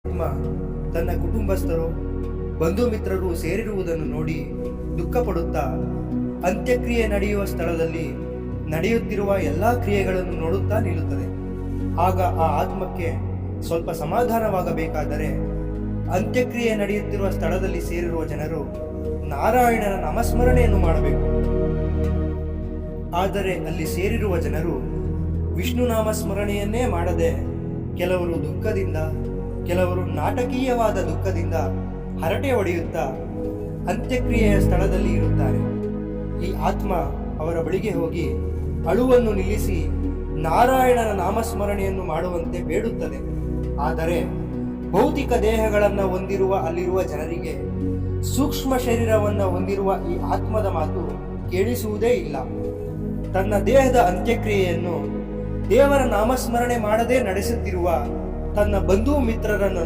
ಆತ್ಮ ತನ್ನ ಕುಟುಂಬಸ್ಥರು ಬಂಧು ಮಿತ್ರರು ಸೇರಿರುವುದನ್ನು ನೋಡಿ ದುಃಖ ಪಡುತ್ತಾ ಅಂತ್ಯಕ್ರಿಯೆ ನಡೆಯುವ ಸ್ಥಳದಲ್ಲಿ ನಡೆಯುತ್ತಿರುವ ಎಲ್ಲಾ ಕ್ರಿಯೆಗಳನ್ನು ನೋಡುತ್ತಾ ನಿಲ್ಲುತ್ತದೆ. ಆಗ ಆ ಆತ್ಮಕ್ಕೆ ಸ್ವಲ್ಪ ಸಮಾಧಾನವಾಗಬೇಕಾದರೆ ಅಂತ್ಯಕ್ರಿಯೆ ನಡೆಯುತ್ತಿರುವ ಸ್ಥಳದಲ್ಲಿ ಸೇರಿರುವ ಜನರು ನಾರಾಯಣನ ನಾಮಸ್ಮರಣೆಯನ್ನು ಮಾಡಬೇಕು. ಆದರೆ ಅಲ್ಲಿ ಸೇರಿರುವ ಜನರು ವಿಷ್ಣು ನಾಮಸ್ಮರಣೆಯನ್ನೇ ಮಾಡದೆ ಕೆಲವರು ದುಃಖದಿಂದ, ಕೆಲವರು ನಾಟಕೀಯವಾದ ದುಃಖದಿಂದ ಹರಟೆ ಹೊಡೆಯುತ್ತಾ ಅಂತ್ಯಕ್ರಿಯೆಯ ಸ್ಥಳದಲ್ಲಿ ಇರುತ್ತಾರೆ. ಈ ಆತ್ಮ ಅವರ ಬಳಿಗೆ ಹೋಗಿ ಅಳುವನ್ನು ನಿಲ್ಲಿಸಿ ನಾರಾಯಣನ ನಾಮಸ್ಮರಣೆಯನ್ನು ಮಾಡುವಂತೆ ಬೇಡುತ್ತದೆ. ಆದರೆ ಭೌತಿಕ ದೇಹಗಳನ್ನು ಹೊಂದಿರುವ ಅಲ್ಲಿರುವ ಜನರಿಗೆ ಸೂಕ್ಷ್ಮ ಶರೀರವನ್ನು ಹೊಂದಿರುವ ಈ ಆತ್ಮದ ಮಾತು ಕೇಳಿಸುವುದೇ ಇಲ್ಲ. ತನ್ನ ದೇಹದ ಅಂತ್ಯಕ್ರಿಯೆಯನ್ನು ದೇವರ ನಾಮಸ್ಮರಣೆ ಮಾಡದೆ ನಡೆಸುತ್ತಿರುವ ತನ್ನ ಬಂಧು ಮಿತ್ರರನ್ನು